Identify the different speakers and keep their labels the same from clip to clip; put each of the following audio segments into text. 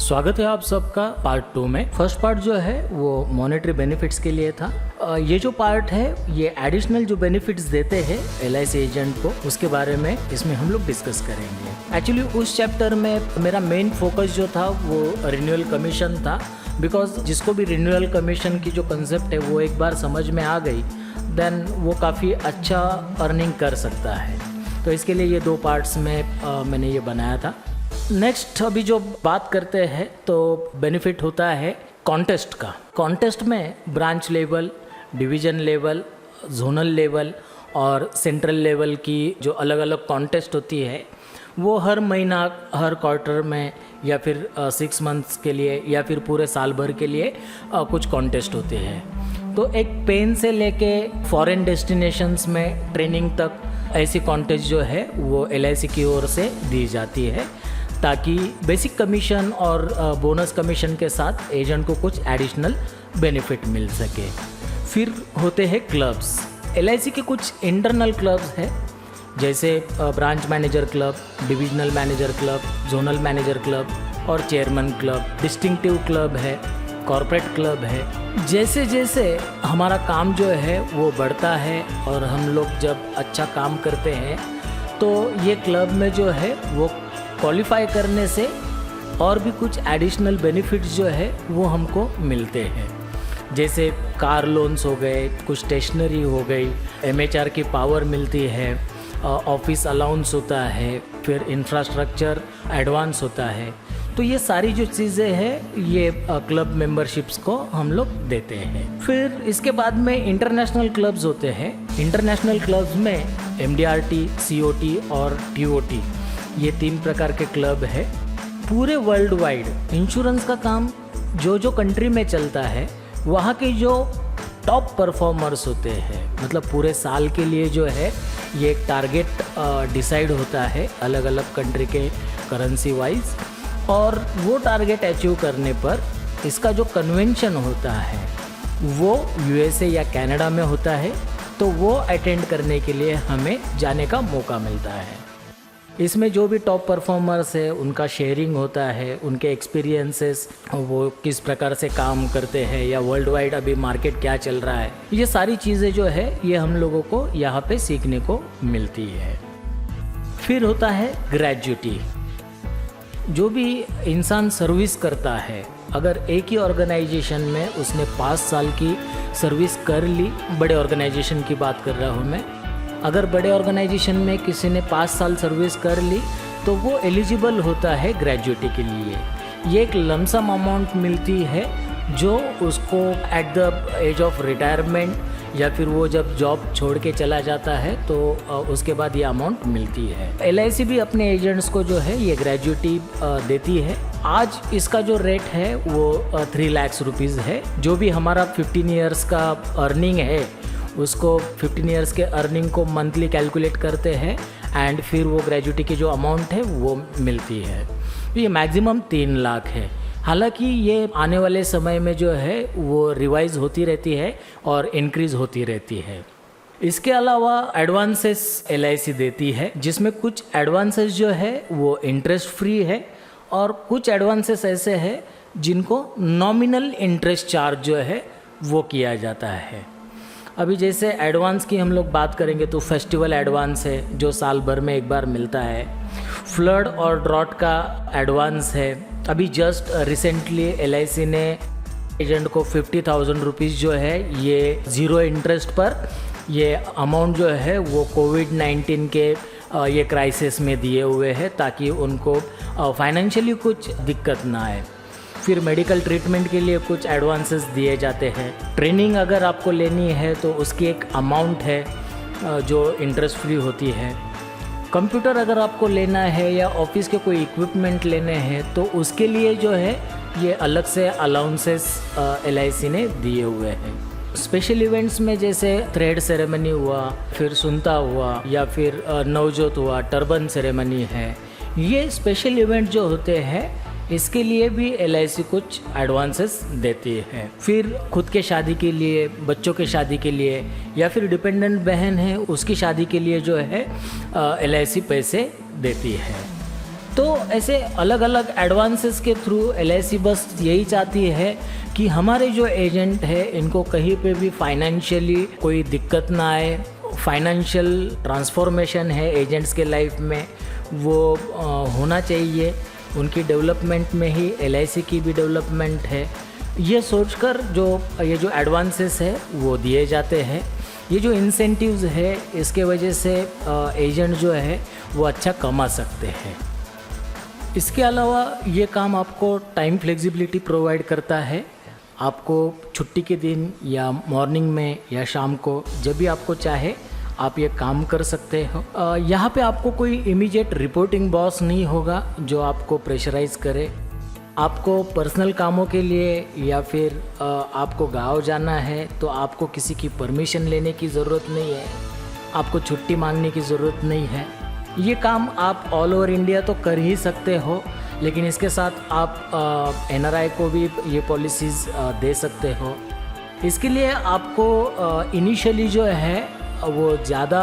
Speaker 1: स्वागत है आप सबका पार्ट 2 में। फर्स्ट पार्ट जो है वो मॉनेटरी बेनिफिट्स के लिए था। ये जो पार्ट है ये एडिशनल जो बेनिफिट्स देते हैं LIC एजेंट को, उसके बारे में इसमें हम लोग डिस्कस करेंगे। एक्चुअली उस चैप्टर में मेरा मेन फोकस जो था वो रिन्यूअल कमीशन था, बिकॉज जिसको भी रिन्यूअल कमीशन की जो कंसेप्ट है वो एक बार समझ में आ गई देन वो काफ़ी अच्छा अर्निंग कर सकता है। तो इसके लिए ये 2 पार्ट्स में मैंने ये बनाया था। नेक्स्ट अभी जो बात करते हैं तो बेनिफिट होता है कॉन्टेस्ट का। कॉन्टेस्ट में branch level, division level, zonal level और सेंट्रल लेवल की जो अलग अलग कॉन्टेस्ट होती है वो हर महीना, हर क्वार्टर में या फिर 6 मंथ्स के लिए या फिर पूरे साल भर के लिए कुछ कॉन्टेस्ट होते हैं। तो एक पेन से लेके फॉरेन डेस्टिनेशंस में ट्रेनिंग तक ऐसी कॉन्टेस्ट जो है वो LIC की ओर से दी जाती है, ताकि बेसिक कमीशन और बोनस कमीशन के साथ एजेंट को कुछ एडिशनल बेनिफिट मिल सके। फिर होते हैं क्लब्स। LIC के कुछ इंटरनल क्लब्स हैं, जैसे branch manager club, divisional manager club, zonal manager club और चेयरमैन क्लब, डिस्टिंक्टिव क्लब है, कॉर्पोरेट क्लब है। जैसे जैसे हमारा काम जो है वो बढ़ता है और हम लोग जब अच्छा काम करते हैं तो ये क्लब में जो है वो क्वालिफाई करने से और भी कुछ एडिशनल बेनिफिट्स जो है वो हमको मिलते हैं, जैसे कार लोन्स हो गए, कुछ स्टेशनरी हो गई, MHR की पावर मिलती है, ऑफिस अलाउंस होता है, फिर इंफ्रास्ट्रक्चर एडवांस होता है। तो ये सारी जो चीज़ें हैं ये क्लब मेंबरशिप्स को हम लोग देते हैं। फिर इसके बाद में इंटरनेशनल क्लब्स होते हैं। इंटरनेशनल क्लब्स में MDRT, COT और TOT ये 3 प्रकार के क्लब है। पूरे वर्ल्ड वाइड इंश्योरेंस का काम जो जो कंट्री में चलता है वहाँ के जो टॉप परफॉर्मर्स होते हैं, मतलब पूरे साल के लिए जो है ये एक टारगेट डिसाइड होता है अलग अलग कंट्री के करेंसी वाइज, और वो टारगेट अचीव करने पर इसका जो कन्वेंशन होता है वो USA या कनाडा में होता है, तो वो अटेंड करने के लिए हमें जाने का मौका मिलता है। इसमें जो भी टॉप परफॉर्मर्स है उनका शेयरिंग होता है, उनके एक्सपीरियंसेस, वो किस प्रकार से काम करते हैं या वर्ल्ड वाइड अभी मार्केट क्या चल रहा है, ये सारी चीज़ें जो है ये हम लोगों को यहाँ पे सीखने को मिलती है। फिर होता है ग्रेजुटी। जो भी इंसान सर्विस करता है, अगर एक ही ऑर्गेनाइजेशन में उसने 5 साल की सर्विस कर ली, बड़े ऑर्गेनाइजेशन की बात कर रहा हूँ मैं, अगर बड़े ऑर्गेनाइजेशन में किसी ने 5 साल सर्विस कर ली तो वो एलिजिबल होता है ग्रेजुएटी के लिए। ये एक लमसम अमाउंट मिलती है जो उसको at the age of retirement या फिर वो जब जॉब छोड़ के चला जाता है तो उसके बाद ये अमाउंट मिलती है। LIC भी अपने एजेंट्स को जो है ये ग्रेजुएटी देती है। आज इसका जो रेट है वो 3 लाख रुपीज़ है। जो भी हमारा 15 ईयर्स का अर्निंग है उसको 15 ईयर्स के अर्निंग को मंथली कैलकुलेट करते हैं एंड फिर वो ग्रेजुएटी की जो अमाउंट है वो मिलती है। तो ये मैक्सिमम 3 लाख है। हालांकि ये आने वाले समय में जो है वो रिवाइज होती रहती है और इंक्रीज़ होती रहती है। इसके अलावा एडवांसेस LIC देती है, जिसमें कुछ एडवांसेस जो है वो इंटरेस्ट फ्री है और कुछ एडवांसेस ऐसे हैं जिनको नॉमिनल इंटरेस्ट चार्ज जो है वो किया जाता है। अभी जैसे एडवांस की हम लोग बात करेंगे तो फेस्टिवल एडवांस है जो साल भर में एक बार मिलता है। फ्लड और ड्रॉट का एडवांस है। अभी जस्ट रिसेंटली LIC ने एजेंट को 50,000 रुपीज़ जो है ये 0 इंटरेस्ट पर ये अमाउंट जो है वो कोविड-19 के ये क्राइसिस में दिए हुए हैं, ताकि उनको फाइनेंशियली कुछ दिक्कत ना आए। फिर मेडिकल ट्रीटमेंट के लिए कुछ एडवांसेस दिए जाते हैं। ट्रेनिंग अगर आपको लेनी है तो उसकी एक अमाउंट है जो इंटरेस्ट फ्री होती है। कंप्यूटर अगर आपको लेना है या ऑफिस के कोई इक्विपमेंट लेने हैं तो उसके लिए जो है ये अलग से अलाउंसेस LIC ने दिए हुए हैं। स्पेशल इवेंट्स में जैसे थ्रेड सेरेमनी हुआ, फिर सुनता हुआ या फिर नवजोत हुआ, टर्बन सेरेमनी है, ये स्पेशल इवेंट जो होते हैं इसके लिए भी LIC कुछ एडवांसेस देती है। फिर खुद के शादी के लिए, बच्चों के शादी के लिए या फिर डिपेंडेंट बहन है उसकी शादी के लिए जो है LIC पैसे देती है। तो ऐसे अलग अलग एडवांसेस के थ्रू LIC बस यही चाहती है कि हमारे जो एजेंट है इनको कहीं पे भी फाइनेंशियली कोई दिक्कत ना आए। फाइनेंशियल ट्रांसफॉर्मेशन है एजेंट्स के लाइफ में वो होना चाहिए, उनकी डेवलपमेंट में ही LIC की भी डेवलपमेंट है, ये सोचकर ये जो एडवांसेस है वो दिए जाते हैं। ये जो इंसेंटिव्स है इसके वजह से एजेंट जो है वो अच्छा कमा सकते हैं। इसके अलावा ये काम आपको टाइम फ्लेक्सिबिलिटी प्रोवाइड करता है। आपको छुट्टी के दिन या मॉर्निंग में या शाम को जब भी आपको चाहे आप ये काम कर सकते हो। यहाँ पे आपको कोई इमीडिएट रिपोर्टिंग बॉस नहीं होगा जो आपको प्रेशराइज करे। आपको पर्सनल कामों के लिए या फिर आपको गांव जाना है तो आपको किसी की परमिशन लेने की ज़रूरत नहीं है, आपको छुट्टी मांगने की ज़रूरत नहीं है। ये काम आप ऑल ओवर इंडिया तो कर ही सकते हो, लेकिन इसके साथ आप NRI को भी ये पॉलिसीज़ दे सकते हो। इसके लिए आपको इनिशियली जो है वो ज़्यादा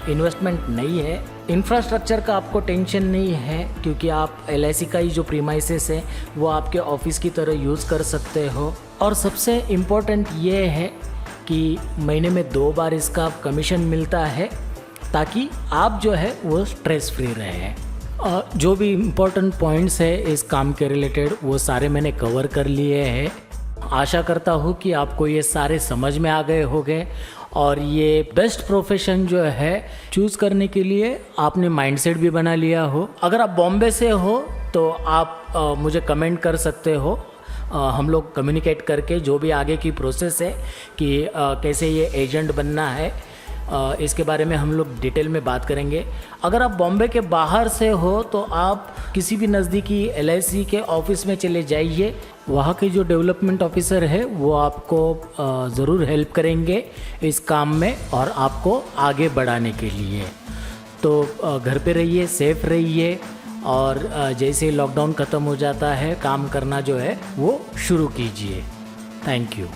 Speaker 1: इन्वेस्टमेंट नहीं है, इंफ्रास्ट्रक्चर का आपको टेंशन नहीं है, क्योंकि आप LIC का ही जो प्रीमाइसेस है वो आपके ऑफिस की तरह यूज़ कर सकते हो। और सबसे इम्पोर्टेंट ये है कि महीने में 2 बार इसका कमीशन मिलता है ताकि आप जो है वो स्ट्रेस फ्री रहे। जो भी इम्पोर्टेंट पॉइंट्स है इस काम के रिलेटेड वो सारे मैंने कवर कर लिए हैं। आशा करता हूँ कि आपको ये सारे समझ में आ गए होंगे और ये बेस्ट प्रोफेशन जो है चूज़ करने के लिए आपने माइंडसेट भी बना लिया हो। अगर आप बॉम्बे से हो तो आप मुझे कमेंट कर सकते हो, हम लोग कम्युनिकेट करके जो भी आगे की प्रोसेस है कि कैसे ये एजेंट बनना है इसके बारे में हम लोग डिटेल में बात करेंगे। अगर आप बॉम्बे के बाहर से हो तो आप किसी भी नज़दीकी LIC के ऑफिस में चले जाइए, वहाँ के जो डेवलपमेंट ऑफिसर है वो आपको ज़रूर हेल्प करेंगे इस काम में और आपको आगे बढ़ाने के लिए। तो घर पे रहिए, सेफ रहिए और जैसे लॉकडाउन ख़त्म हो जाता है काम करना जो है वो शुरू कीजिए। Thank you.